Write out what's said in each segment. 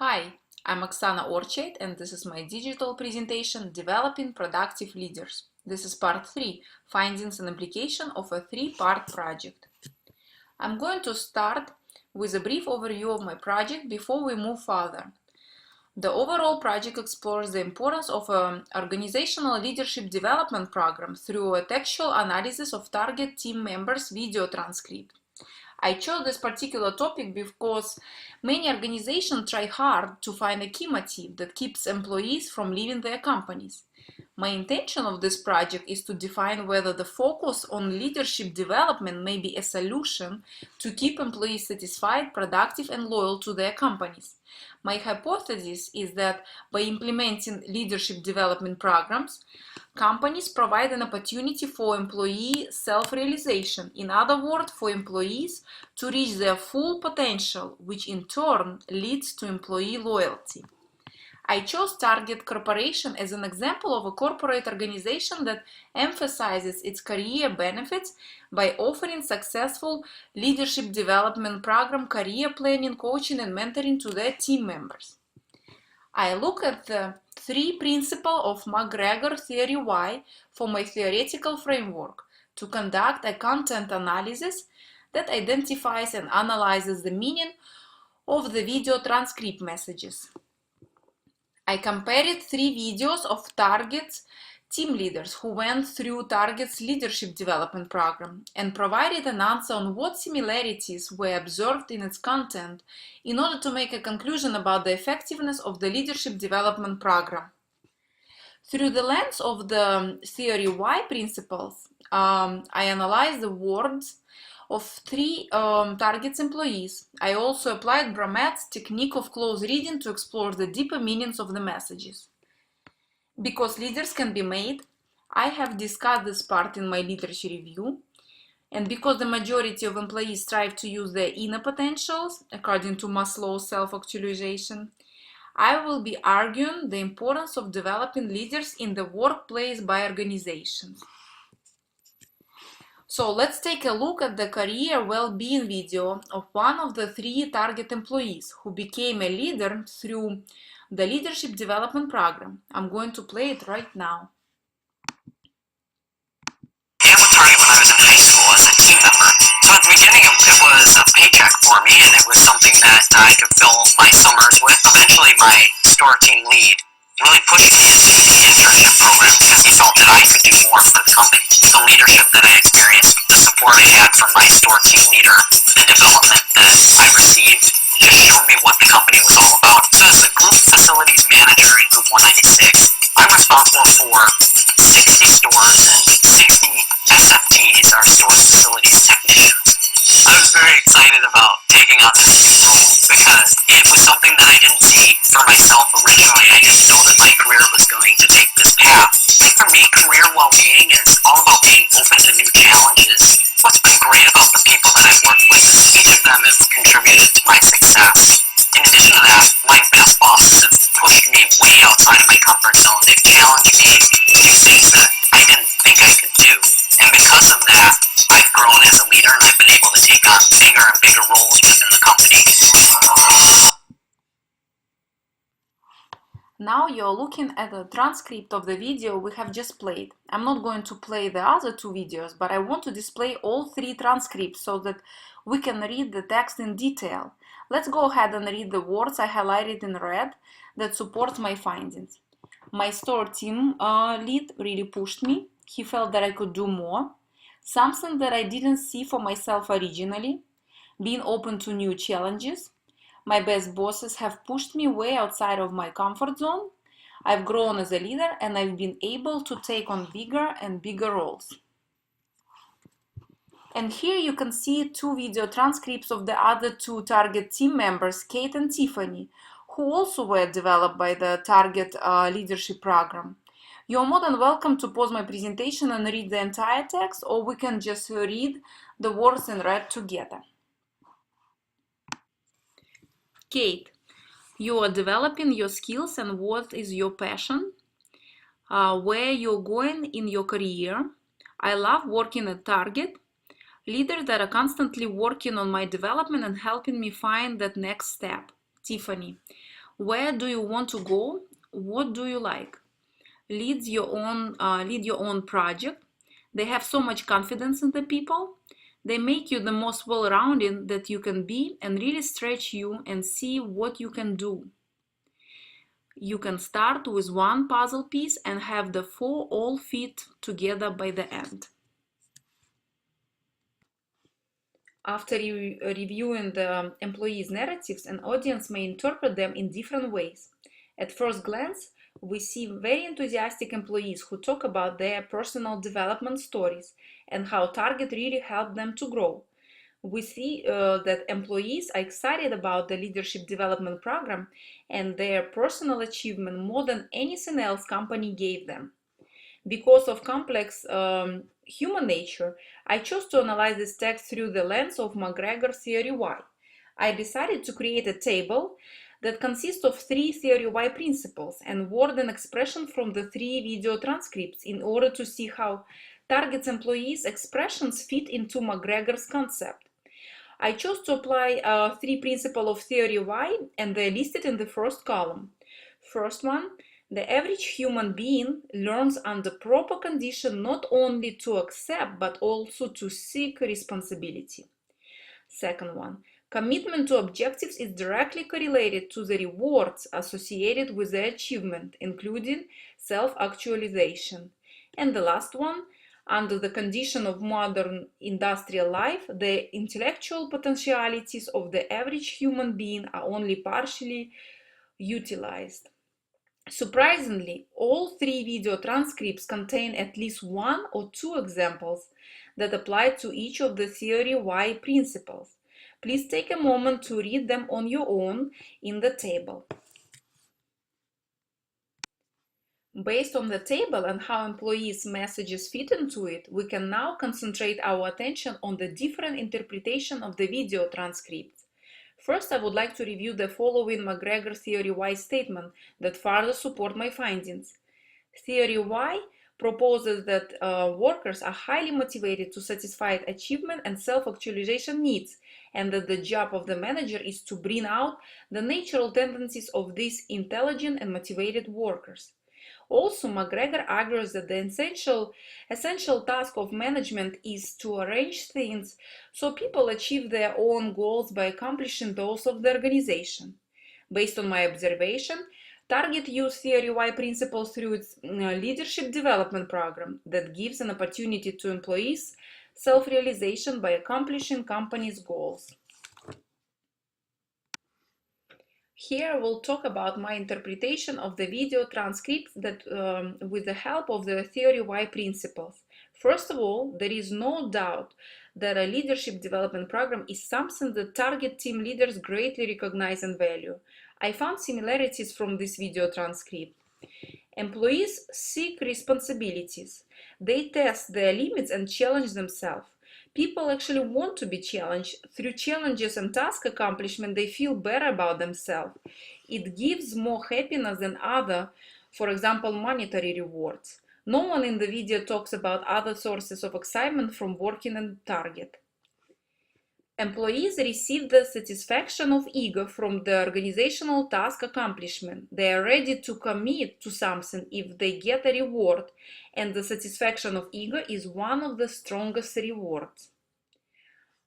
Hi, I'm Oksana Orchait, and this is my digital presentation, Developing Productive Leaders. This is part 3, Findings and Application of a 3-part project. I'm going to start with a brief overview of my project before we move further. The overall project explores the importance of an organizational leadership development program through a textual analysis of target team members' video transcript. I chose this particular topic because many organizations try hard to find a key motive that keeps employees from leaving their companies. My intention of this project is to define whether the focus on leadership development may be a solution to keep employees satisfied, productive, and loyal to their companies. My hypothesis is that by implementing leadership development programs, companies provide an opportunity for employee self-realization, in other words, for employees to reach their full potential, which in turn leads to employee loyalty. I chose Target Corporation as an example of a corporate organization that emphasizes its career benefits by offering successful leadership development program, career planning, coaching, and mentoring to their team members. I look at the 3 principles of McGregor Theory Y for my theoretical framework to conduct a content analysis that identifies and analyzes the meaning of the video transcript messages. I compared 3 videos of Target's team leaders who went through Target's leadership development program and provided an answer on what similarities were observed in its content in order to make a conclusion about the effectiveness of the leadership development program. Through the lens of the Theory Y principles, I analyzed the words of 3 Target's employees. I also applied Bromet's technique of close reading to explore the deeper meanings of the messages. Because leaders can be made, I have discussed this part in my literature review, and because the majority of employees strive to use their inner potentials, according to Maslow's self-actualization, I will be arguing the importance of developing leaders in the workplace by organizations. So let's take a look at the career well-being video of one of the 3 Target employees who became a leader through the leadership development program. I'm going to play it right now. I was Target when I was in high school as a team member. So at the beginning it was a paycheck for me, and it was something that I could fill my summers with. Eventually my store team lead really pushed me into the internship program because he felt that I could do more for the company. The leadership that I experienced, the support I had from my store team leader, the development that I received just showed me what the company was all about. So as the group facilities manager in Group 196, I'm responsible for 60 stores and 60 SFTs, our stores facilities technicians. I was very excited about taking on this new role because it was something that I didn't see for myself originally. I didn't know that my career was going to take this path. And for me, career well-being is all about being open to new challenges. What's been great about the people that I've worked with is each of them have contributed to my success. In addition to that, my best bosses have pushed me way outside of my comfort zone. They've challenged me to do things that I didn't think I could do. And because of that, I've grown as a leader and I've been able to take on bigger and bigger roles within the company. Now you're looking at a transcript of the video we have just played. I'm not going to play the other 2 videos, but I want to display all 3 transcripts so that we can read the text in detail. Let's go ahead and read the words I highlighted in red that support my findings. My store team lead really pushed me. He felt that I could do more, something that I didn't see for myself originally, being open to new challenges. My best bosses have pushed me way outside of my comfort zone. I've grown as a leader and I've been able to take on bigger and bigger roles. And here you can see 2 video transcripts of the other 2 Target team members, Kate and Tiffany, who also were developed by the Target leadership program. You're more than welcome to pause my presentation and read the entire text, or we can just read the words in red together. Kate, you are developing your skills and what is your passion, where you're going in your career. I love working at Target. Leaders that are constantly working on my development and helping me find that next step. Tiffany, Where do you want to go? What do you like? Lead your own project. They have so much confidence in the people. They make you the most well-rounded that you can be and really stretch you and see what you can do. You can start with one puzzle piece and have the four all fit together by the end. After reviewing the employees' narratives, an audience may interpret them in different ways. At first glance, we see very enthusiastic employees who talk about their personal development stories and how Target really helped them to grow. We see that employees are excited about the leadership development program and their personal achievement more than anything else company gave them. Because of complex human nature, I chose to analyze this text through the lens of McGregor Theory Y. I decided to create a table that consists of 3 Theory Y principles and word and expression from the 3 video transcripts in order to see how Target's employees' expressions fit into McGregor's concept. I chose to apply 3 principles of Theory Y, and they're listed in the first column. First one, the average human being learns under proper condition not only to accept but also to seek responsibility. Second one, commitment to objectives is directly correlated to the rewards associated with the achievement, including self-actualization. And the last one, under the condition of modern industrial life, the intellectual potentialities of the average human being are only partially utilized. Surprisingly, all 3 video transcripts contain at least 1 or 2 examples that apply to each of the Theory Y principles. Please take a moment to read them on your own in the table. Based on the table and how employees' messages fit into it, we can now concentrate our attention on the different interpretation of the video transcripts. First, I would like to review the following McGregor Theory Y statement that further support my findings. Theory Y proposes that workers are highly motivated to satisfy achievement and self-actualization needs, and that the job of the manager is to bring out the natural tendencies of these intelligent and motivated workers. Also, McGregor argues that the essential task of management is to arrange things so people achieve their own goals by accomplishing those of the organization. Based on my observation, Target used Theory Y principles through its leadership development program that gives an opportunity to employees self-realization by accomplishing company's goals. Here we'll talk about my interpretation of the video transcripts that, with the help of the Theory Y principles. First of all, there is no doubt that a leadership development program is something that Target team leaders greatly recognize and value. I found similarities from this video transcript. Employees seek responsibilities. They test their limits and challenge themselves. People actually want to be challenged. Through challenges and task accomplishment, they feel better about themselves. It gives more happiness than other, for example, monetary rewards. No one in the video talks about other sources of excitement from working at Target. Employees receive the satisfaction of ego from the organizational task accomplishment. They are ready to commit to something if they get a reward, and the satisfaction of ego is one of the strongest rewards.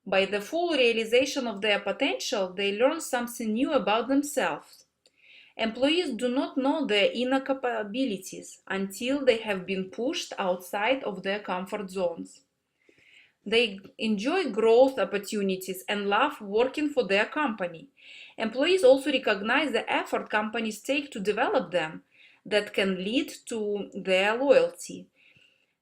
By the full realization of their potential, they learn something new about themselves. Employees do not know their inner capabilities until they have been pushed outside of their comfort zones. They enjoy growth opportunities and love working for their company. Employees also recognize the effort companies take to develop them that can lead to their loyalty.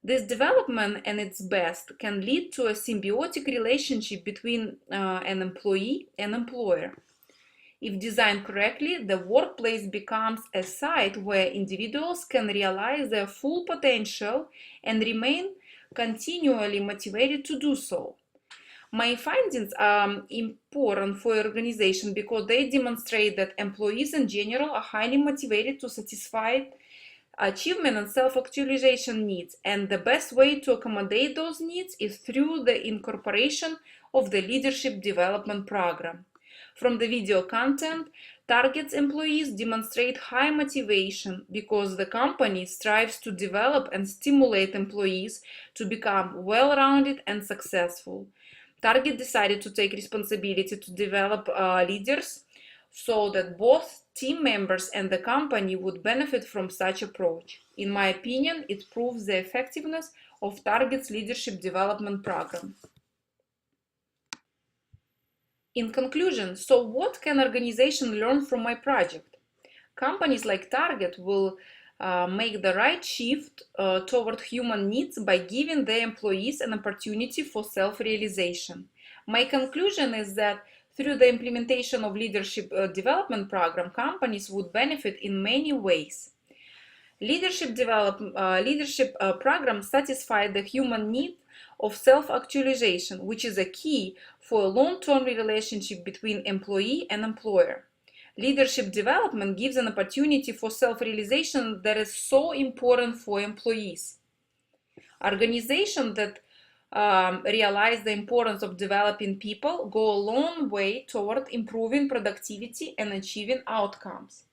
This development and its best can lead to a symbiotic relationship between an employee and employer. If designed correctly, the workplace becomes a site where individuals can realize their full potential and remain continually motivated to do so. My findings are important for your organization because they demonstrate that employees in general are highly motivated to satisfy achievement and self-actualization needs, and the best way to accommodate those needs is through the incorporation of the leadership development program. From the video content, Target's employees demonstrate high motivation because the company strives to develop and stimulate employees to become well-rounded and successful. Target decided to take responsibility to develop leaders so that both team members and the company would benefit from such approach. In my opinion, it proves the effectiveness of Target's leadership development program. In conclusion, so what can organization learn from my project? Companies like Target will make the right shift toward human needs by giving their employees an opportunity for self-realization. My conclusion is that through the implementation of leadership development program, companies would benefit in many ways. Leadership programs satisfy the human need of self-actualization, which is a key for a long-term relationship between employee and employer. Leadership development gives an opportunity for self-realization that is so important for employees. Organizations that realize the importance of developing people go a long way toward improving productivity and achieving outcomes.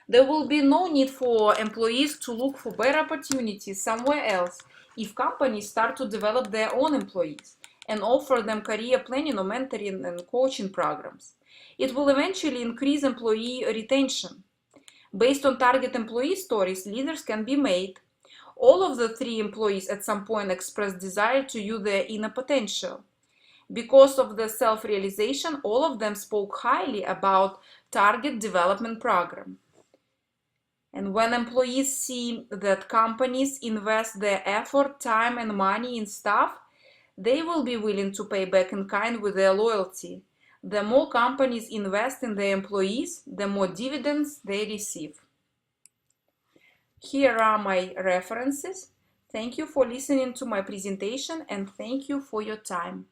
There will be no need for employees to look for better opportunities somewhere else if companies start to develop their own employees and offer them career planning or mentoring and coaching programs. It will eventually increase employee retention. Based on target employee stories, leaders can be made. All of the 3 employees at some point expressed desire to use their inner potential. Because of the self-realization, all of them spoke highly about Target development program. And when employees see that companies invest their effort, time, and money in staff, they will be willing to pay back in kind with their loyalty. The more companies invest in their employees, the more dividends they receive. Here are my references. Thank you for listening to my presentation and thank you for your time.